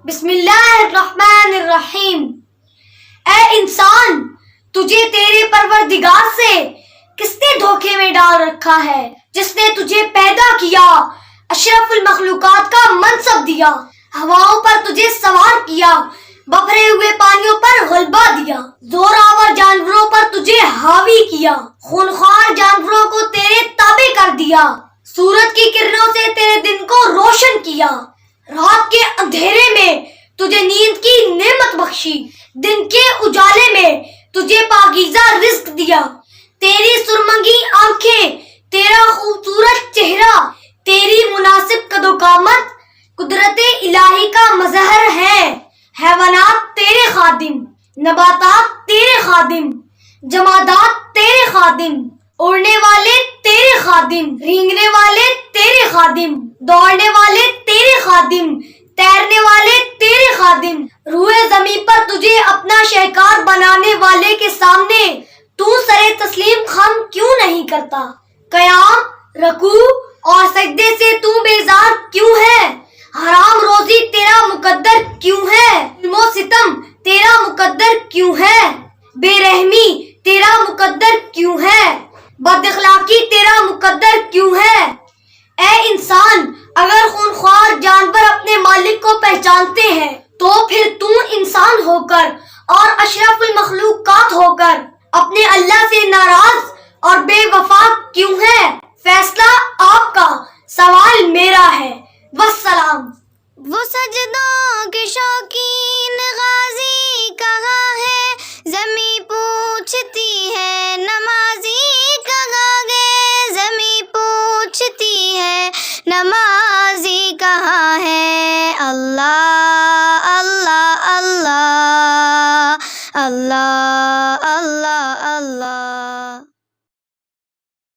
بسم اللہ الرحمن الرحیم۔ اے انسان، تجھے تیرے پروردگار سے کس نے دھوکے میں ڈال رکھا ہے، جس نے تجھے پیدا کیا، اشرف المخلوقات کا منصب دیا، ہواؤں پر تجھے سوار کیا، ببھرے ہوئے پانیوں پر غلبہ دیا، زور آور جانوروں پر تجھے حاوی کیا، خونخوار جانوروں کو تیرے تابع کر دیا، سورج کی کرنوں سے تیرے دن کو روشن کیا، رات کے اندھیرے میں تجھے نیند کی نعمت بخشی، دن کے اجالے میں تجھے پاکیزہ رزق دیا، تیری سرمنگی آنکھیں، تیرا خوبصورت چہرہ، تیری مناسب قد و قامت قدرت الہی کا مظہر ہے۔ حیوانات تیرے خادم، نباتات تیرے خادم، جمادات تیرے خادم، اڑنے والے تیرے خادم، رینگنے والے تیرے خادم، دوڑنے والے تیرے خادم، تیرنے والے تیرے خادم، روئے زمین پر تجھے اپنا شہکار بنانے والے کے سامنے تو سرے تسلیم خم کیوں نہیں کرتا؟ قیام، رکوع اور سجدے سے تو بیزار کیوں ہے؟ حرام روزی تیرا مقدر کیوں ہے؟ ظلم و ستم تیرا مقدر کیوں ہے؟ بے رحمی تیرا مقدر کیوں ہے؟ بد اخلاقی تیرا مقدر کیوں ہے؟ اے انسان، اگر خونخوار جانور اپنے مالک کو پہچانتے ہیں تو پھر تو انسان ہو کر اور اشرف المخلوقات ہو کر اپنے اللہ سے ناراض اور بے وفا کیوں ہے؟ فیصلہ آپ کا، سوال میرا ہے۔ والسلام۔ وہ سجدوں کے شوقین غازی کہاں ہے، زمیں پوچھتی ہے نمازی کہاں گئے، زمیں پوچھتی ہے نمازی کہاں ہے۔ اللہ اللہ اللہ اللہ